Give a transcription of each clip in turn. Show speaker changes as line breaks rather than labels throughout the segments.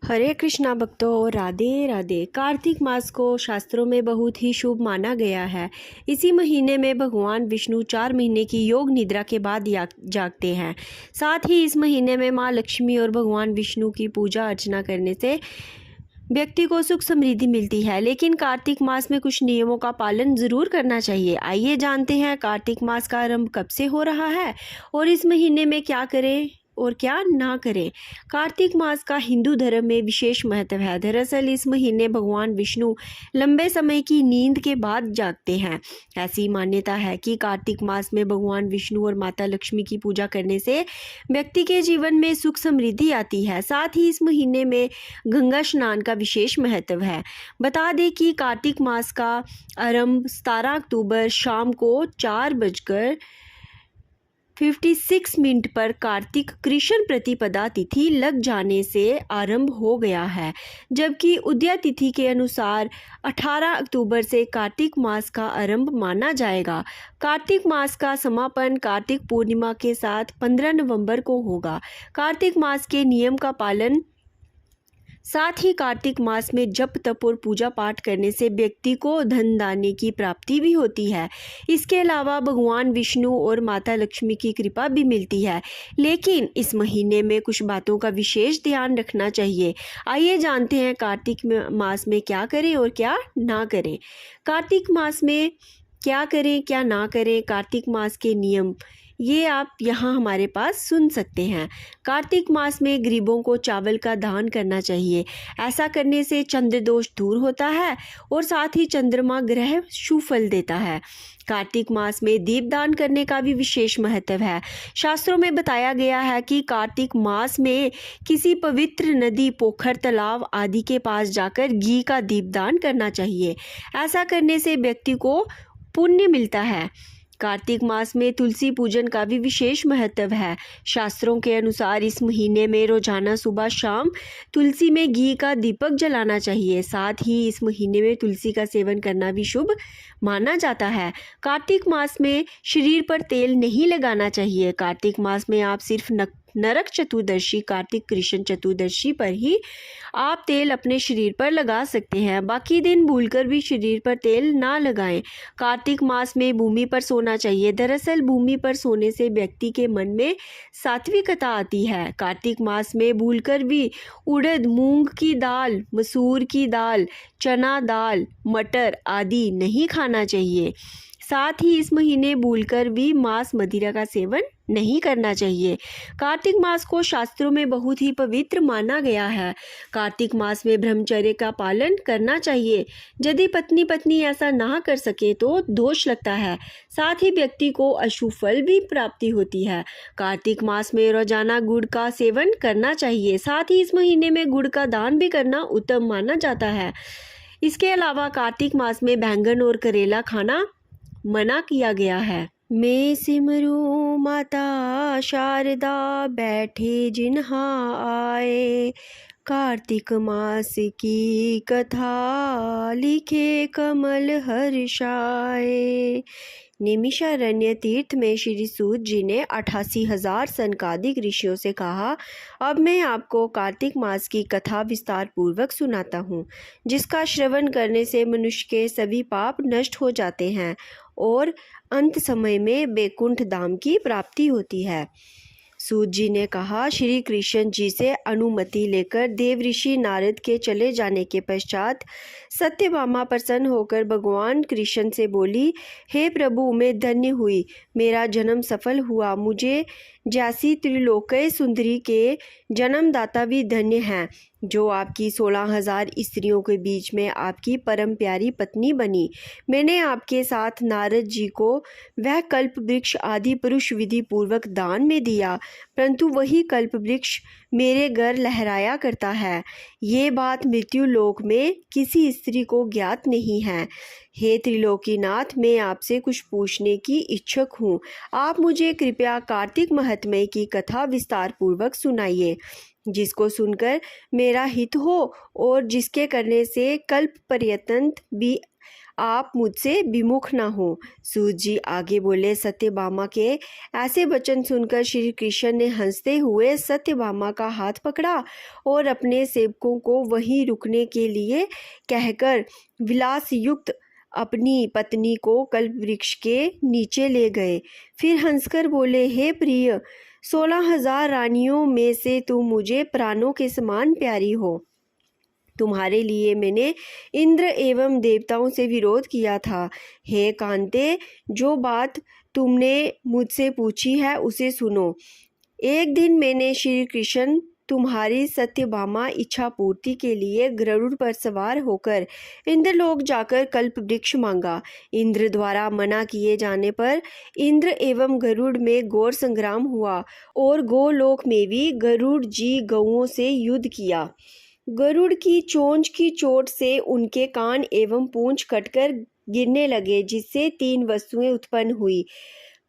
हरे कृष्णा भक्तों, राधे राधे। कार्तिक मास को शास्त्रों में बहुत ही शुभ माना गया है। इसी महीने में भगवान विष्णु 4 महीने की योग निद्रा के बाद जागते हैं। साथ ही इस महीने में माँ लक्ष्मी और भगवान विष्णु की पूजा अर्चना करने से व्यक्ति को सुख समृद्धि मिलती है। लेकिन कार्तिक मास में कुछ नियमों का पालन जरूर करना चाहिए। आइए जानते हैं कार्तिक मास का आरंभ कब से हो रहा है और इस महीने में क्या करें और क्या ना करें। कार्तिक मास का हिंदू धर्म में विशेष महत्व है। दरअसल इस महीने भगवान विष्णु लंबे समय की नींद के बाद जागते हैं। ऐसी मान्यता है कि कार्तिक मास में भगवान विष्णु और माता लक्ष्मी की पूजा करने से व्यक्ति के जीवन में सुख समृद्धि आती है। साथ ही इस महीने में गंगा स्नान का विशेष महत्व है। बता दें कि कार्तिक मास का आरंभ 17 अक्टूबर शाम को 4:56 पर कार्तिक कृष्ण प्रतिपदा तिथि लग जाने से आरंभ हो गया है, जबकि उदया तिथि के अनुसार 18 अक्टूबर से कार्तिक मास का आरंभ माना जाएगा। कार्तिक मास का समापन कार्तिक पूर्णिमा के साथ 15 नवंबर को होगा। कार्तिक मास के नियम का पालन, साथ ही कार्तिक मास में जप तप और पूजा पाठ करने से व्यक्ति को धन धान्य की प्राप्ति भी होती है। इसके अलावा भगवान विष्णु और माता लक्ष्मी की कृपा भी मिलती है। लेकिन इस महीने में कुछ बातों का विशेष ध्यान रखना चाहिए। आइए जानते हैं कार्तिक मास में क्या करें और क्या ना करें। कार्तिक मास में क्या करें क्या ना करें, कार्तिक मास के नियम ये आप यहाँ हमारे पास सुन सकते हैं। कार्तिक मास में गरीबों को चावल का दान करना चाहिए। ऐसा करने से चंद्र दोष दूर होता है और साथ ही चंद्रमा ग्रह शुभ फल देता है। कार्तिक मास में दीपदान करने का भी विशेष महत्व है। शास्त्रों में बताया गया है कि कार्तिक मास में किसी पवित्र नदी, पोखर, तालाब आदि के पास जाकर घी का दीपदान करना चाहिए। ऐसा करने से व्यक्ति को पुण्य मिलता है। कार्तिक मास में तुलसी पूजन का भी विशेष महत्व है। शास्त्रों के अनुसार इस महीने में रोजाना सुबह शाम तुलसी में घी का दीपक जलाना चाहिए। साथ ही इस महीने में तुलसी का सेवन करना भी शुभ माना जाता है। कार्तिक मास में शरीर पर तेल नहीं लगाना चाहिए। कार्तिक मास में आप सिर्फ नरक चतुर्दशी, कार्तिक कृष्ण चतुर्दशी पर ही आप तेल अपने शरीर पर लगा सकते हैं। बाकी दिन भूलकर भी शरीर पर तेल ना लगाएं। कार्तिक मास में भूमि पर सोना चाहिए। दरअसल भूमि पर सोने से व्यक्ति के मन में सात्विकता आती है। कार्तिक मास में भूलकर भी उड़द, मूंग की दाल, मसूर की दाल, चना दाल, मटर आदि नहीं खाना चाहिए। साथ ही इस महीने भूलकर भी मांस मदिरा का सेवन नहीं करना चाहिए। कार्तिक मास को शास्त्रों में बहुत ही पवित्र माना गया है। कार्तिक मास में ब्रह्मचर्य का पालन करना चाहिए। यदि पत्नी ऐसा ना कर सके तो दोष लगता है। साथ ही व्यक्ति को अशुभ फल भी प्राप्ति होती है। कार्तिक मास में रोजाना गुड़ का सेवन करना चाहिए। साथ ही इस महीने में गुड़ का दान भी करना उत्तम माना जाता है। इसके अलावा कार्तिक मास में बैंगन और करेला खाना मना किया गया है। मैं सिमरू माता शारदा, बैठे जिन्हा आए, कार्तिक मास की कथा, लिखे कमल हर्षाए। निमिषारण्य तीर्थ में श्री सूत जी ने 88,000 सनकादिक ऋषियों से कहा, अब मैं आपको कार्तिक मास की कथा विस्तार पूर्वक सुनाता हूँ, जिसका श्रवण करने से मनुष्य के सभी पाप नष्ट हो जाते हैं और अंत समय में बैकुंठ धाम की प्राप्ति होती है। सूत जी ने कहा, श्री कृष्ण जी से अनुमति लेकर देवऋषि नारद के चले जाने के पश्चात सत्यभामा प्रसन्न होकर भगवान कृष्ण से बोली, हे प्रभु, मैं धन्य हुई, मेरा जन्म सफल हुआ। मुझे जैसी त्रिलोकय सुंदरी के जन्मदाता भी धन्य हैं, जो आपकी 16,000 स्त्रियों के बीच में आपकी परम प्यारी पत्नी बनी। मैंने आपके साथ नारद जी को वह कल्प वृक्ष आदि पुरुष विधि पूर्वक दान में दिया, परंतु वही कल्प वृक्ष मेरे घर लहराया करता है। ये बात मृत्यु लोक में किसी स्त्री को ज्ञात नहीं है। हे त्रिलोकीनाथ, मैं आपसे कुछ पूछने की इच्छुक हूँ। आप मुझे कृपया कार्तिक महात्म्य की कथा विस्तार पूर्वक सुनाइए, जिसको सुनकर मेरा हित हो और जिसके करने से कल्प पर्यंत भी आप मुझसे विमुख न हो। सूत जी आगे बोले। सत्यभामा के ऐसे वचन सुनकर श्री कृष्ण ने हंसते हुए सत्यभामा का हाथ पकड़ा और अपने सेवकों को वहीं रुकने के लिए कहकर विलास युक्त अपनी पत्नी को कल्प वृक्ष के नीचे ले गए। फिर हंसकर बोले, हे प्रिय, 16,000 रानियों में से तुम मुझे प्राणों के समान प्यारी हो। तुम्हारे लिए मैंने इंद्र एवं देवताओं से विरोध किया था। हे कांते, जो बात तुमने मुझसे पूछी है उसे सुनो। एक दिन मैंने श्री कृष्ण तुम्हारी सत्यभामा इच्छा पूर्ति के लिए गरुड़ पर सवार होकर इंद्रलोक जाकर कल्प वृक्ष मांगा। इंद्र द्वारा मना किए जाने पर इंद्र एवं गरुड़ में घोर संग्राम हुआ और गोलोक में भी गरुड़ जी गौओं से युद्ध किया। गरुड़ की चोंच की चोट से उनके कान एवं पूंछ कटकर गिरने लगे, जिससे 3 वस्तुएं उत्पन्न हुई।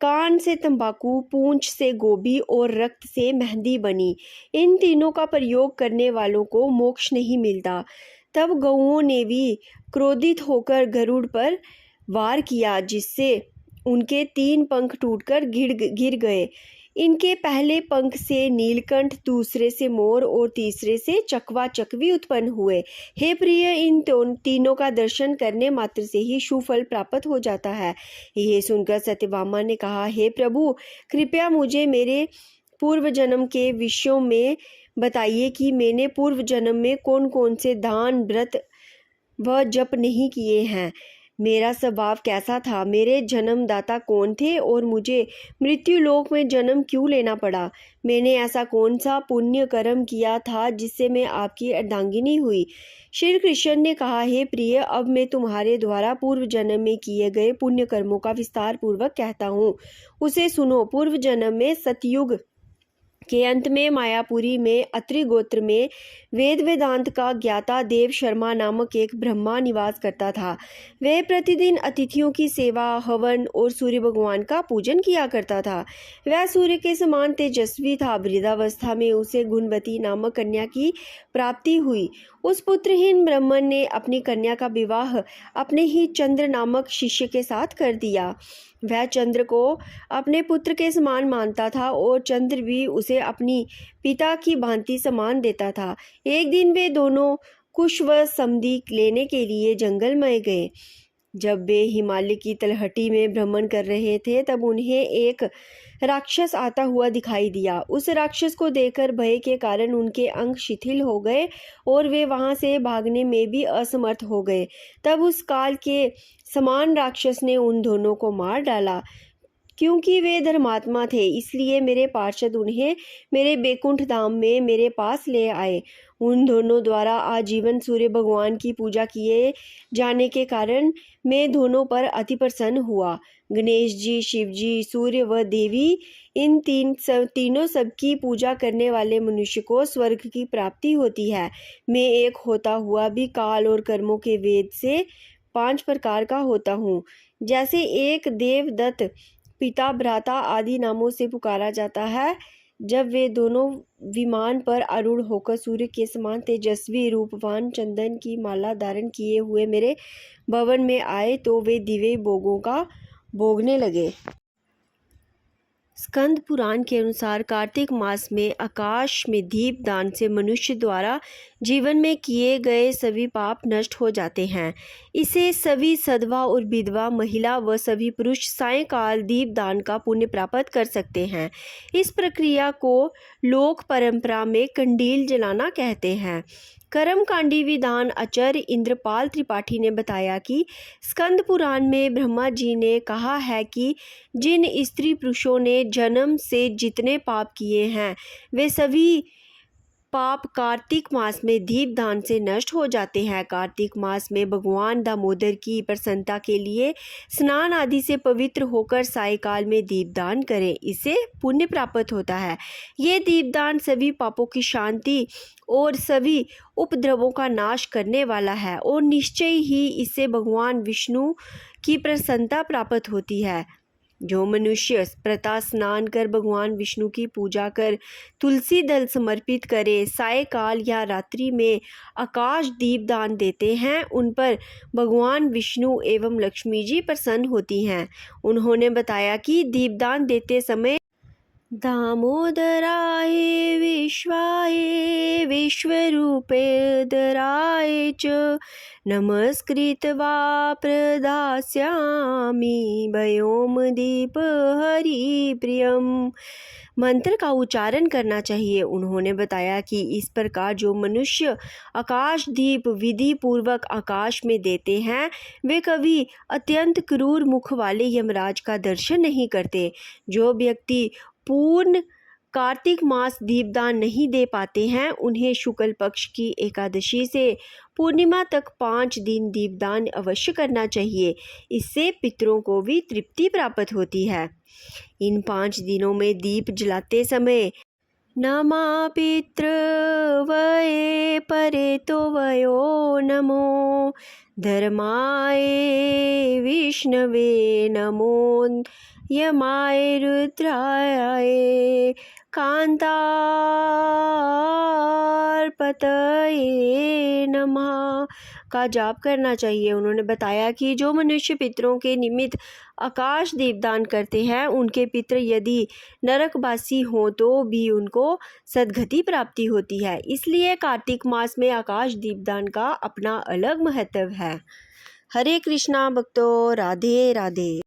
कान से तंबाकू, पूंछ से गोभी और रक्त से मेहंदी बनी। इन तीनों का प्रयोग करने वालों को मोक्ष नहीं मिलता। तब गौओं ने भी क्रोधित होकर गरुड़ पर वार किया, जिससे उनके 3 पंख टूटकर गिर गए। इनके पहले पंख से नीलकंठ, दूसरे से मोर और तीसरे से चकवा चकवी उत्पन्न हुए। हे प्रिय, इन तीनों का दर्शन करने मात्र से ही शुभ फल प्राप्त हो जाता है। ये सुनकर सत्यभामा ने कहा, हे प्रभु, कृपया मुझे मेरे पूर्व जन्म के विषयों में बताइए कि मैंने पूर्व जन्म में कौन कौन से दान, व्रत व जप नहीं किए हैं। मेरा स्वभाव कैसा था, मेरे जन्मदाता कौन थे और मुझे मृत्यु लोक में जन्म क्यों लेना पड़ा। मैंने ऐसा कौन सा पुण्य कर्म किया था जिससे मैं आपकी अर्धांगिनी हुई। श्री कृष्ण ने कहा, हे प्रिय, अब मैं तुम्हारे द्वारा पूर्व जन्म में किए गए पुण्य कर्मों का विस्तार पूर्वक कहता हूँ, उसे सुनो। पूर्व जन्म में सतयुग के अंत में मायापुरी में अत्रि गोत्र में वेद वेदांत का ज्ञाता देव शर्मा नामक एक ब्रह्मा निवास करता था। वह प्रतिदिन अतिथियों की सेवा, हवन और सूर्य भगवान का पूजन किया करता था। वह सूर्य के समान तेजस्वी था। वृद्धावस्था में उसे गुणवती नामक कन्या की प्राप्ति हुई। उस पुत्रहीन ब्राह्मण ने अपनी कन्या का विवाह अपने ही चंद्र नामक शिष्य के साथ कर दिया। वह चंद्र को अपने पुत्र के समान मानता था और चंद्र भी उसे अपनी पिता की भांति सम्मान देता था। एक दिन वे दोनों कुश व समधी लेने के लिए जंगल में गए। जब वे हिमालय की तलहटी में भ्रमण कर रहे थे, तब उन्हें एक राक्षस आता हुआ दिखाई दिया। उस राक्षस को देखकर भय के कारण उनके अंग शिथिल हो गए और वे वहां से भागने में भी असमर्थ हो गए। तब उस काल के समान राक्षस ने उन दोनों को मार डाला। क्योंकि वे धर्मात्मा थे, इसलिए मेरे पार्षद उन्हें मेरे बैकुंठ धाम में मेरे पास ले आए। उन दोनों द्वारा आजीवन सूर्य भगवान की पूजा किए जाने के कारण मैं दोनों पर अति प्रसन्न हुआ। गणेश जी, शिव जी, सूर्य व देवी, इन तीनों सबकी पूजा करने वाले मनुष्य को स्वर्ग की प्राप्ति होती है। मैं एक होता हुआ भी काल और कर्मों के वेद से 5 प्रकार का होता हूँ। जैसे एक देवदत्त, पिता, भ्राता आदि नामों से पुकारा जाता है। जब वे दोनों विमान पर आरूढ़ होकर सूर्य के समान तेजस्वी रूपवान चंदन की माला धारण किए हुए मेरे भवन में आए, तो वे दिव्य भोगों का भोगने लगे। स्कंद पुराण के अनुसार कार्तिक मास में आकाश में दीप दान से मनुष्य द्वारा जीवन में किए गए सभी पाप नष्ट हो जाते हैं। इसे सभी सधवा और विधवा महिला व सभी पुरुष सायंकाल दीप दान का पुण्य प्राप्त कर सकते हैं। इस प्रक्रिया को लोक परंपरा में कंडील जलाना कहते हैं। कर्मकांडी विधान आचार्य इंद्रपाल त्रिपाठी ने बताया कि स्कंद पुराण में ब्रह्मा जी ने कहा है कि जिन स्त्री पुरुषों ने जन्म से जितने पाप किए हैं, वे सभी पाप कार्तिक मास में दीपदान से नष्ट हो जाते हैं। कार्तिक मास में भगवान दामोदर की प्रसन्नता के लिए स्नान आदि से पवित्र होकर सायकाल में दीपदान करें, इससे पुण्य प्राप्त होता है। ये दीपदान सभी पापों की शांति और सभी उपद्रवों का नाश करने वाला है और निश्चय ही इससे भगवान विष्णु की प्रसन्नता प्राप्त होती है। जो मनुष्य प्रातः स्नान कर भगवान विष्णु की पूजा कर तुलसी दल समर्पित करे, सायकाल या रात्रि में आकाश दीप दान देते हैं, उन पर भगवान विष्णु एवं लक्ष्मी जी प्रसन्न होती हैं। उन्होंने बताया कि दीपदान देते समय दामोदराय विश्वाय विश्वरूपेदराय च नमस्कृत्वा प्रदास्यामि व्योमदीप हरिप्रियम मंत्र का उच्चारण करना चाहिए। उन्होंने बताया कि इस प्रकार जो मनुष्य आकाश दीप विधि पूर्वक आकाश में देते हैं वे कभी अत्यंत क्रूर मुख वाले यमराज का दर्शन नहीं करते। जो व्यक्ति पूर्ण कार्तिक मास दीपदान नहीं दे पाते हैं उन्हें शुक्ल पक्ष की एकादशी से पूर्णिमा तक 5 दिन दीपदान अवश्य करना चाहिए। इससे पितरों को भी तृप्ति प्राप्त होती है। इन 5 दिनों में दीप जलाते समय नमा पितृवये परेतो वयो नमो धर्माय विष्णवे नमो यमाय रुद्राय कांतार्पतये नमः का जाप करना चाहिए। उन्होंने बताया कि जो मनुष्य पितरों के निमित्त आकाश दीपदान करते हैं उनके पितर यदि नरकवासी हों तो भी उनको सद्गति प्राप्ति होती है। इसलिए कार्तिक मास में आकाश दीपदान का अपना अलग महत्व है। हरे कृष्णा भक्तों, राधे राधे।